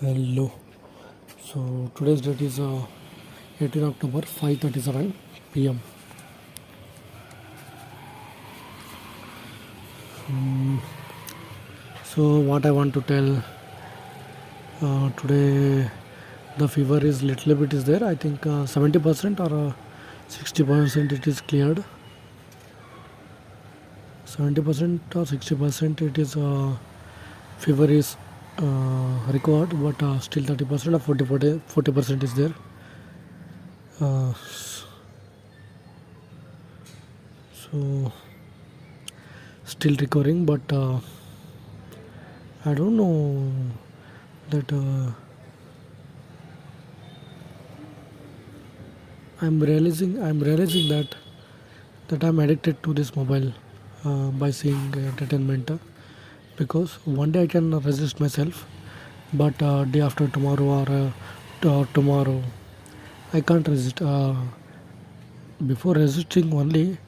Hello. So today's date is 18 October 5:37 p.m. So what I want to tell today, the fever is little bit is there. I think 70% or 60% it is cleared. 70% or 60% it is fever is recovered, but still 30% or 40% is there. Uh, so still recovering, but I don't know that I'm realizing that I'm addicted to this mobile by seeing entertainment because one day I can resist myself, but day after tomorrow or tomorrow I can't resist. Before resisting only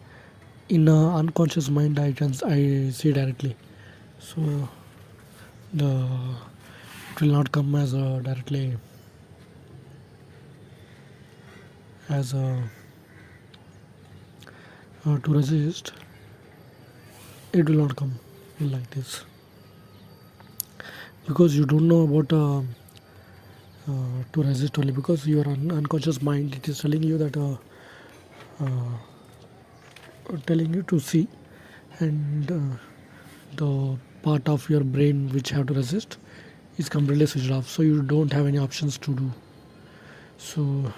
in unconscious mind I see directly. So the it will not come as directly as to resist. It will not come like this because you don't know about to resist only because your unconscious mind it is telling you that telling you to see, and the part of your brain which have to resist is completely switched off, so you don't have any options to do. So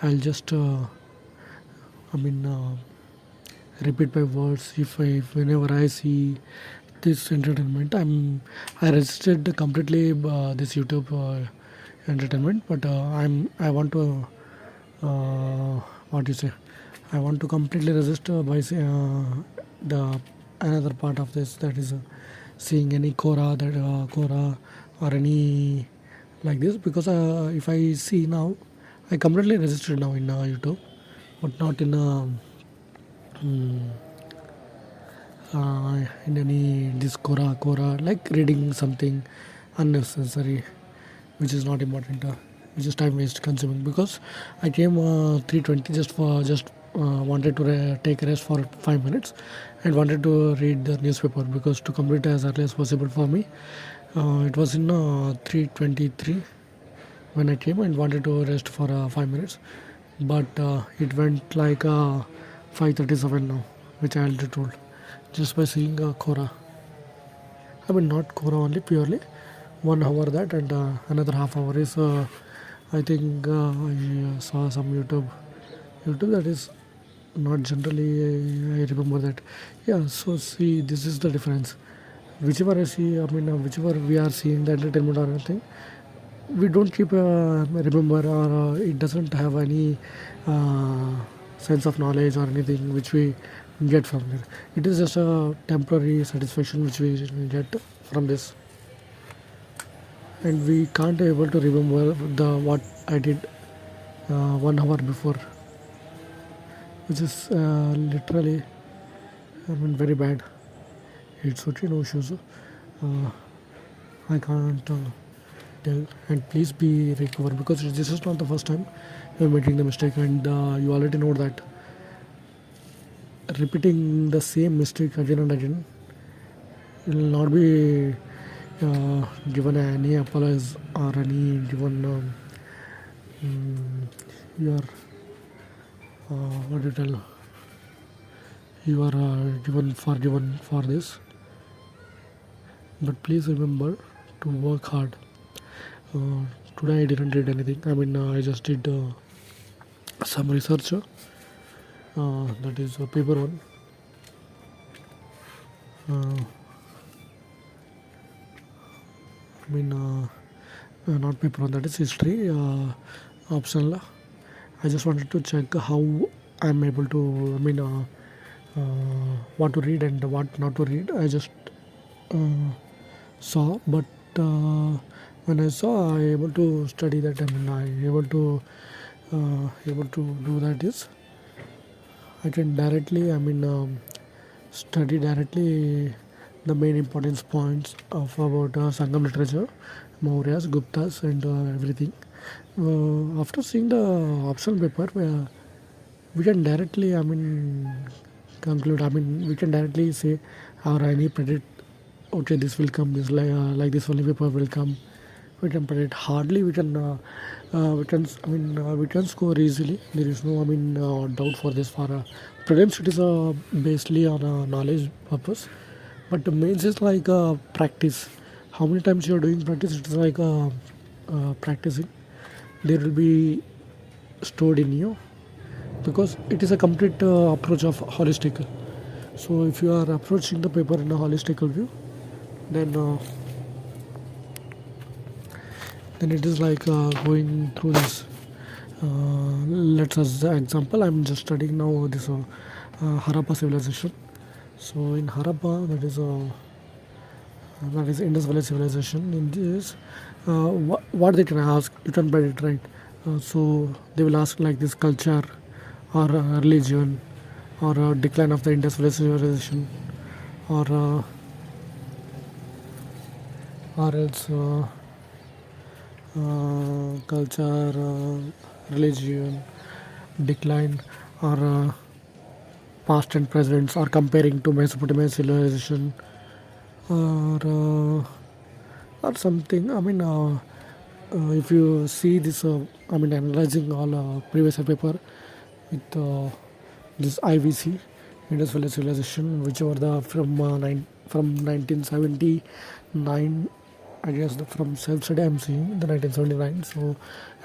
I'll just I mean repeat my words. If whenever I see this entertainment, I resisted completely this YouTube entertainment, but I want to what do you say, I want to completely resist the another part of this, that is seeing any Quora or any like this, because if I see now, I completely resisted now in YouTube, but not in in any this Quora like reading something unnecessary which is not important, which is time waste consuming, because I came 3:20 just wanted to take a rest for 5 minutes and wanted to read the newspaper because to complete as early as possible for me. It was in 3:23 when I came and wanted to rest for 5 minutes, but it went like 5:37 now, which I already told, just by seeing Quora. I mean, not Quora only, purely 1 hour that, and another half hour is I think I saw some YouTube that is not generally. I remember that. Yeah. So see, this is the difference. Whichever I see, I mean, whichever we are seeing the entertainment or anything, we don't keep remember, or it doesn't have any uh, sense of knowledge or anything which we get from it. It is just a temporary satisfaction which we get from this, and we can't able to remember the what I did 1 hour before, which is literally, I mean, very bad. It's okay, no issues. I can't tell, and please be recovered because this is not the first time you're making the mistake, and you already know that repeating the same mistake again and again will not be given any apologies or any given your what do you tell, you are given forgiven for this, but please remember to work hard. uh, Today I didn't read anything. I mean, I just did some research, that is paper one. uh, I mean, not paper one, that is history optional. I just wanted to check how I'm able to, I mean, what to read and what not to read. I just uh, saw, but when I saw, I able to study that. I mean, I able to do that is I can directly, I mean, study directly the main importance points of about Sangam literature, Mauryas, Guptas, and everything. After seeing the optional paper, we can directly, I mean, conclude. I mean, we can directly say or any predict. Okay, this will come. This like this only paper will come. We can predict hardly. We can. I mean, we can score easily. There is no. I mean, doubt for this. For prelims, it is basically on a knowledge purpose, but the mains is like practice. How many times you are doing practice? It is like practicing. There will be stored in you because it is a complete approach of holistic. So if you are approaching the paper in a holistic view, then then it is like going through this. Let's as the example, I'm just studying now this Harappa civilization. So in Harappa, that is Indus Valley civilization. In this, what they can ask, you can predict, right? So they will ask like this culture or religion or decline of the Indus Valley civilization or else culture, religion, decline, or past and present, or comparing to Mesopotamian civilization, or something. I mean, if you see this, I mean, analyzing all previous paper with this IVC, Indus Valley Civilization, which were the from 1979. I guess from self-study I'm seeing the 1979. So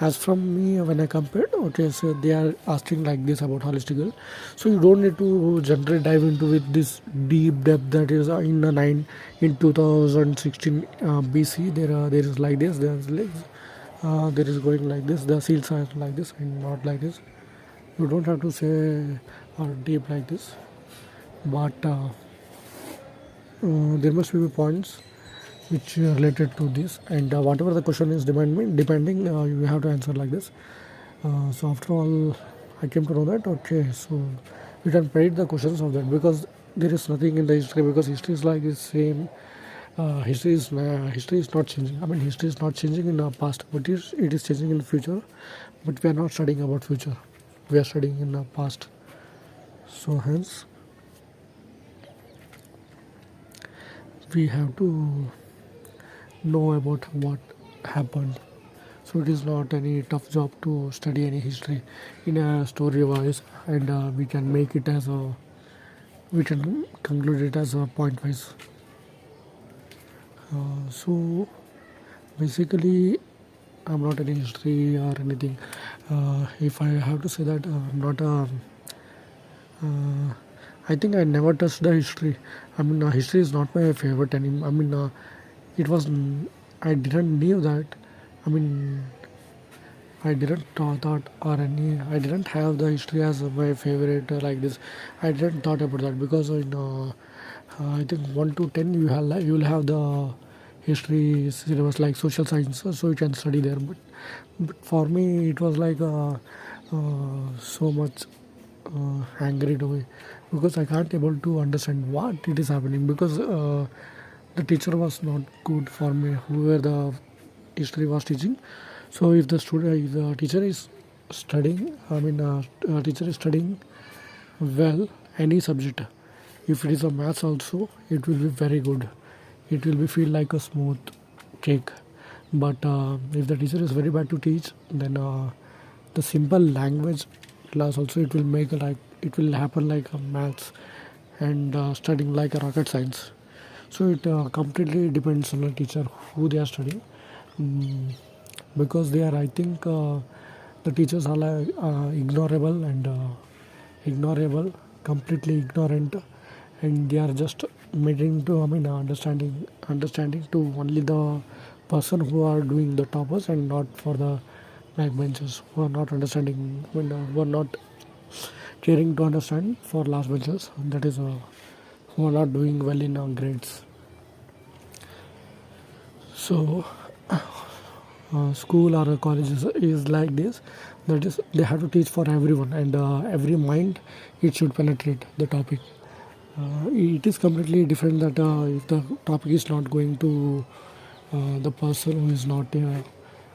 as from me when I compared, okay, so they are asking like this about holistical. So you don't need to generally dive into with this deep depth that is in the nine in 2016 BC. There is like this. There is going like this. The seals are like this and not like this. You don't have to say deep like this, but there must be points which are related to this, and whatever the question is depending you have to answer like this. So after all, I came to know that okay, so you can predict the questions of that because there is nothing in the history because history is like the same. History is not changing. I mean, history is not changing in the past, but it is changing in the future. But we are not studying about future. We are studying in the past. So hence, we have to know about what happened. So it is not any tough job to study any history in a story wise, and we can make it as a we can conclude it as a point wise. So basically, I'm not any history or anything. If I have to say that I'm not a I think I never touched the history. I mean, history is not my favorite anymore. I mean, it was I didn't knew that. I mean, I didn't thought or any. I didn't have the history as my favorite like this. I didn't thought about that because in I think 1 to 10 you will have the history syllabus like social science, so you can study there. But for me it was like so much angry to me because I can't able to understand what it is happening because the teacher was not good for me. Whoever the history was teaching. So if the teacher is studying, I mean, teacher is studying well any subject. If it is a maths also, it will be very good. It will be feel like a smooth cake. But if the teacher is very bad to teach, then the simple language class also it will make like it will happen like a maths and studying like a rocket science. So it completely depends on the teacher who they are studying. Mm, because they are I think the teachers are like ignorable and ignorable completely ignorant and they are just making to I mean understanding to only the person who are doing the toppers and not for the backbenchers who are not understanding who are not caring to understand for last benchers that is who are not doing well in grades. So school or a college is like this that is they have to teach for everyone and every mind it should penetrate the topic It is completely different that if the topic is not going to the person who is not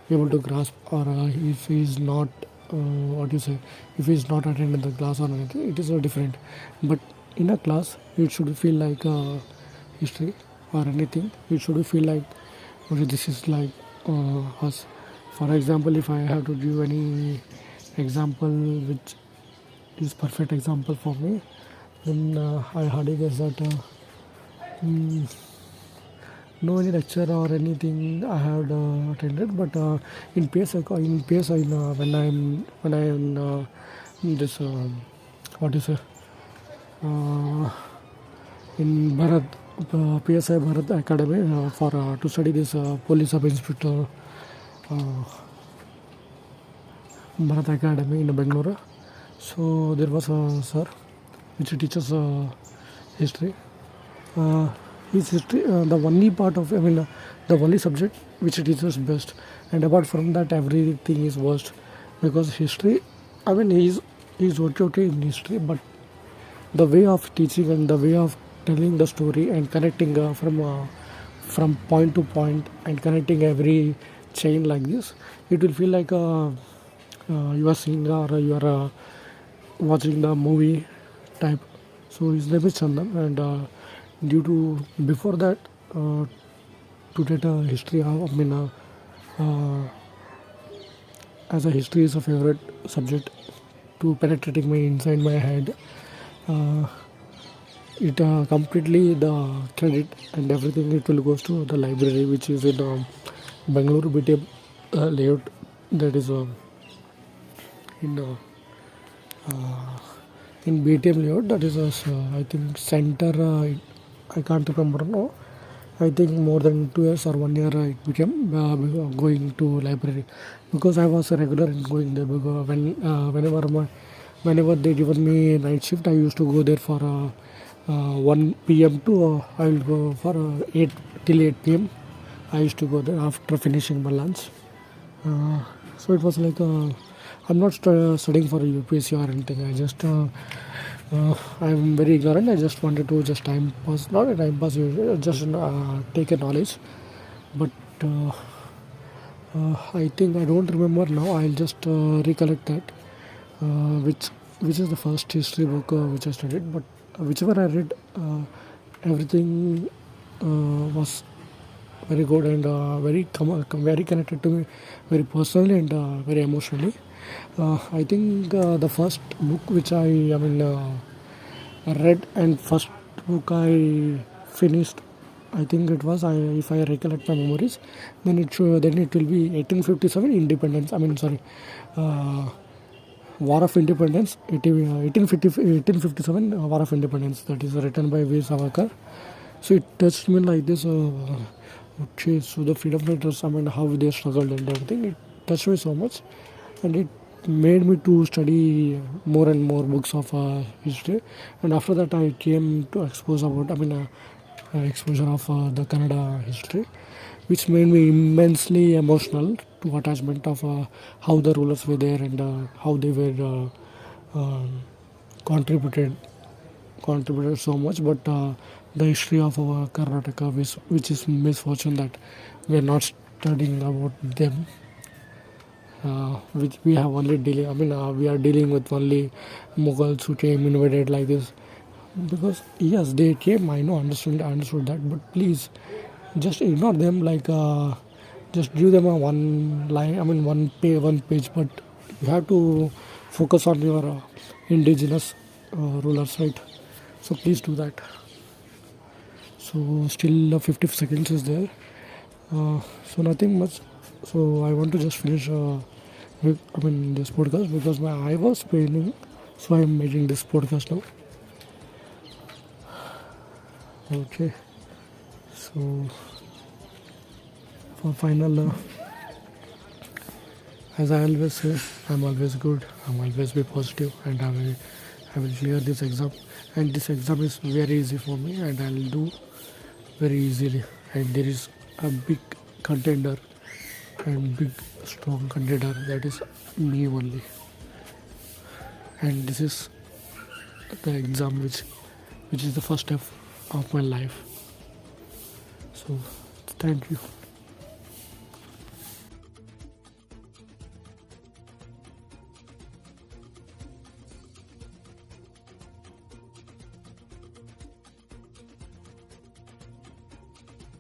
able to grasp, or if he is not what you say, if he is not attending the class or anything, it is different. But in a class it should feel like history or anything. It should feel like, okay, this is like us. For example, if I have to give any example which is perfect example for me, then I hardly guess that mm, no any lecture or anything I had attended, but in PSI when I am in this what is it in Bharat PSI Bharat Academy for to study this police sub inspector uh, Bharat Academy in Bangalore. So there was a sir which teaches history. Uh, his history, the only part of, I mean, the only subject which it is best, and apart from that, everything is worst, because history. I mean, he's okay in history, but the way of teaching and the way of telling the story and connecting from point to point and connecting every chain like this, it will feel like you are seeing or you are watching the movie type. So his name is Chandan, and due to before that, to get a history, uh, as a history is a favorite subject to penetrating my inside my head. Uh, it completely the credit and everything it will goes to the library which is in Bangalore BTM layout, that is in in BTM layout, that is I think center I can't remember now. I think more than 2 years or 1 year it became going to library, because I was a regular in going there, because whenever they given me night shift, I used to go there for 1 p.m. to I will go for 8 till 8 p.m. I used to go there after finishing my lunch. So it was like I'm not studying for a UPSC or anything. I just I'm very ignorant. I just wanted to just time pass, not a time pass, just take a knowledge. But I think I don't remember now. I'll just recollect that which is the first history book which I studied. But whichever I read, everything was very good and very connected to me, very personally and very emotionally. I think the first book which I mean read and first book I finished, I think it was, if I recollect my memories, then it will be 1857 Independence. I mean, sorry, uh, War of Independence, 1857 War of Independence, that is written by Veer Savarkar. So it touched me like this. Okay, so the freedom fighters, I mean, how they struggled and everything, it touched me so much, and it made me to study more and more books of history. And after that, I came to expose about, exposure of the Kannada history, which made me immensely emotional to attachment of how the rulers were there and how they were contributed contributed so much. But the history of our Karnataka, which is misfortune that we are not studying about them, which we have only dealing. We are dealing with only Mughals who came invaded like this. Because yes, they came. I know, understood that. But please, just ignore them. Like just give them a one line. One page. But you have to focus on your indigenous rulers, right? So please do that. So still 50 seconds is there. So nothing much. So I want to just finish this podcast, because my eye was paining. So I'm making this podcast now. Okay. So for final, as I always say, I'm always good. I'm always be positive, and I will clear this exam. And this exam is very easy for me, and I'll do very easily. And there is a big contender and big strong contender, that is me only. And this is the exam which which is the first step of my life. So thank you.